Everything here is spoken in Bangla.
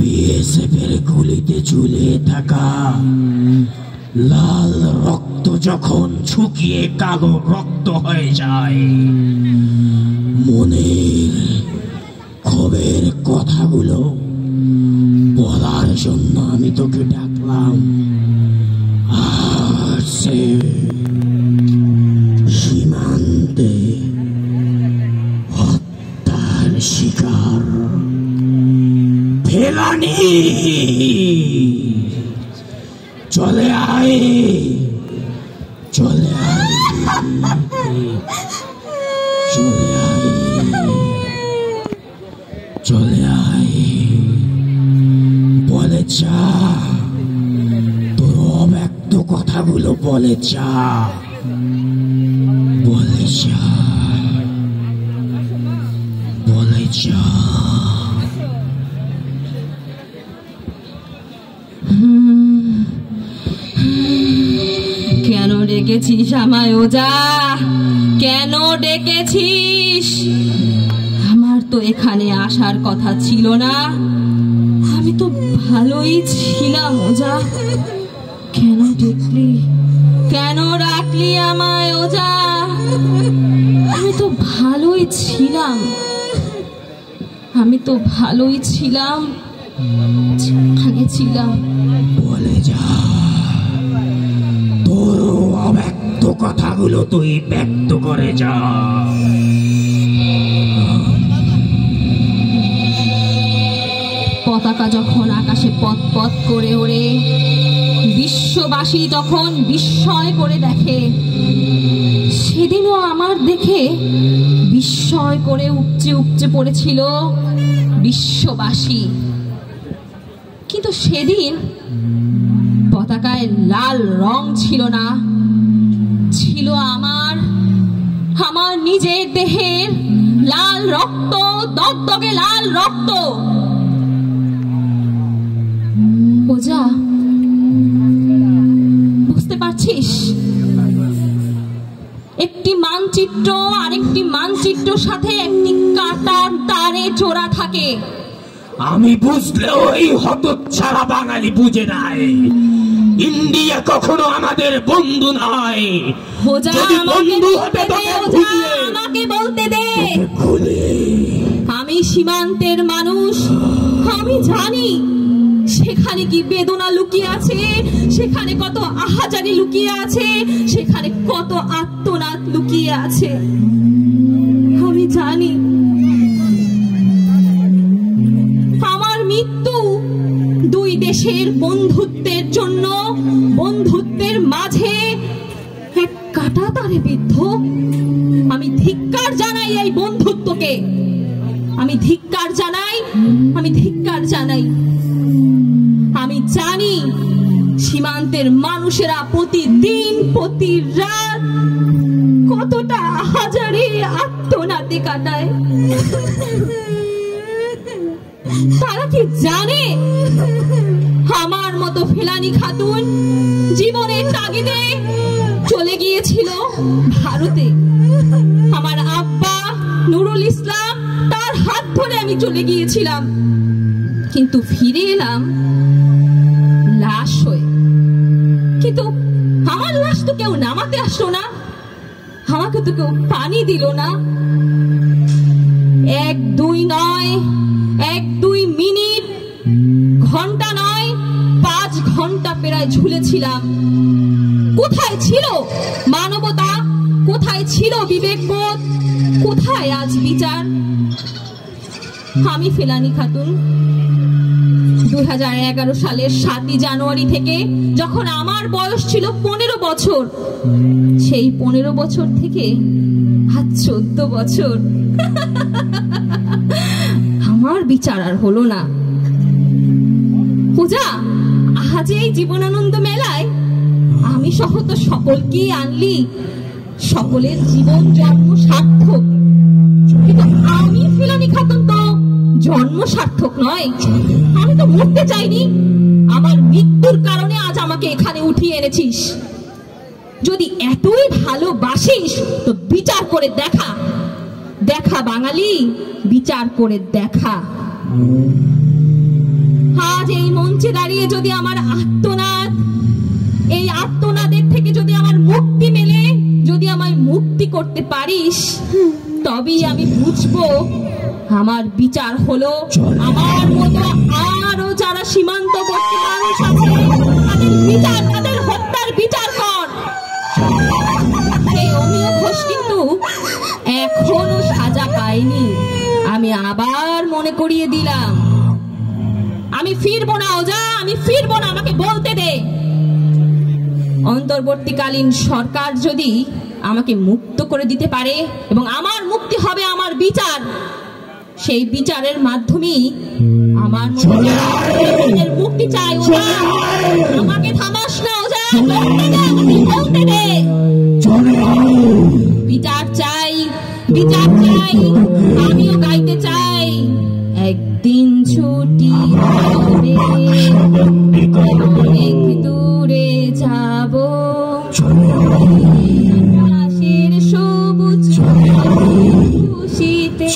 বিএসএফের গুলিতে ঝুলিয়ে থাকা লাল রক্ত যখন শুকিয়ে কালো রক্ত হয়ে যায়, মনের ক্ষোভের কথাগুলো বলার জন্য আমি তোকে ডাকলাম। আর সে সীমান্তে হত্যার শিকার ফেলানি, চলে আয়, চলে আয়, চলে আয়, চলে আয়, বলে যা, তোর অব্যক্ত কথাগুলো বলে যা, বলে যা, বলে যা। কেন ডেকেছিস আমায় ওজা? কেন ডেকেছিস? আমার তো এখানে আসার কথা ছিল না। আমি তো ভালোই ছিলাম ওজা। কেন ডেকলি? কেন রাখলি আমায় ওজা? আমি তো ভালোই ছিলাম, আমি তো ভালোই ছিলাম, যেখানে ছিলাম। বলে যা, তোর অব্যক্ত কথাগুলো তুই ব্যক্ত করে যা। পতাকা যখন আকাশে পথ পথ করে ওড়ে, বিশ্ববাসী তখন বিস্ময় করে দেখে, সেদিনও আমার দেখে বিস্ময় করে উপচে উপচে পড়েছিল বিশ্ববাসী। কিন্তু সেদিন পতাকায় লাল রং ছিল না, ছিল আমার আমার নিজের দেহের লাল রক্ত, দগদগে লাল রক্ত। ওজা, বুঝতে পারছিস? একটি মানচিত্র আরেকটি মানচিত্রের সাথে একটি কাঁটার তারে জোড়া থাকে। আমি বুঝলেও এই হতচ্ছাড়া বাঙালি বুঝে নাই। ইন্ডিয়া কখনো আমাদের বন্ধু নয়। যদি বন্ধু হতে আমাকে বলতে দে। আমি সীমান্তের মানুষ, আমি জানি সেখানে কি বেদনা লুকিয়ে আছে, সেখানে কত আহাজারি লুকিয়ে আছে, সেখানে কত আর্তনাদ লুকিয়ে আছে। আমি জানি আমার মৃত্যু দুই দেশের বন্ধুত্বের জন্য, বন্ধুত্বের মাঝে এক কাঁটা তারে বিদ্ধ। আমি ধিক্কার জানাই এই বন্ধুত্বকে, আমি ধিক্কার জানাই, আমি ধিক্কার জানাই। আমি জানি সীমান্তের মানুষেরা প্রতিদিন প্রতি রাত কতটা হাজারে আত্মনাতে কাটায়। তারা কি জানে আমার মতো ফেলানি খাতুন জীবনের তাগিদে চলে গিয়েছিল ভারতে? আমার আব্বা নুরুল ইসলাম, তার হাত ধরে আমি চলে গিয়েছিলাম, কিন্তু ফিরে এলাম লাশ হয়ে। কিন্তু আমার লাশ তো কেউ নামাতে আসলো না, আমাকে তো কেউ পানি দিল না। 1-2 নয়, 1-2 মিনিট, ঘন্টা নয়, 5 ঘন্টা প্রায় ঝুলেছিলাম। কোথায় ছিল মানবতা? কোথায় ছিল বিবেকবোধ? কোথায় আজ বিচার? আমি ফেলানি খাতুন 2011 সালের 7 জানুয়ারি থেকে, যখন আমার বয়স ছিল 15 বছর, সেই 15 বছর থেকে আজ 14 বছর আমার বিচার আর হলো না। পূজা, আজ এই জীবনানন্দ মেলায় আমি সহ তো সকলকেই আনলি, সকলের জীবন জন্ম সার্থক, কিন্তু আমি ফেলানি খাতুন তো জন্ম সার্থক নয়। আমি তো মরতে চাইনি, আমার মৃত্যুর কারণে আজ আমাকে এখানে উঠিয়ে এনেছিস। যদি এতই ভালোবাসিস তো বিচার করে দেখা, দেখা বাঙালি, বিচার করে দেখা। আজ এই মঞ্চে দাঁড়িয়ে যদি আমার আর্তনাদ, এই আর্তনাদের থেকে যদি আমার মুক্তি মেলে, যদি আমায় মুক্তি করতে পারিস, তবেই আমি বুঝবো আমার বিচার হলো। আমার মতো আরো যারা সীমান্তবর্তী মানুষ আছে তাদের বিচার, তাদের হত্যার বিচার কর। এই অমিয় ঘোষ কিন্তু এখনো সাজা পায়নি। আমি আবার মনে করিয়ে দিলাম, আমি ফিরবো না ওজা, আমি ফিরবো না, আমাকে বলতে দে। অন্তর্বর্তীকালীন সরকার যদি আমাকে মুক্ত করে দিতে পারে এবং আমার মুক্তি হবে আমার বিচার, সেই বিচারের মাধ্যমেই আমার মুক্তি চাই। ওজা আমাকে থামাস না, ওজা বলতে দে, বিচার চাই, বিচার চাই। আমিও গাইতে চাই, একদিন ছুটি অনেক দূরে যাব, আকাশের সবুজ খুশিতে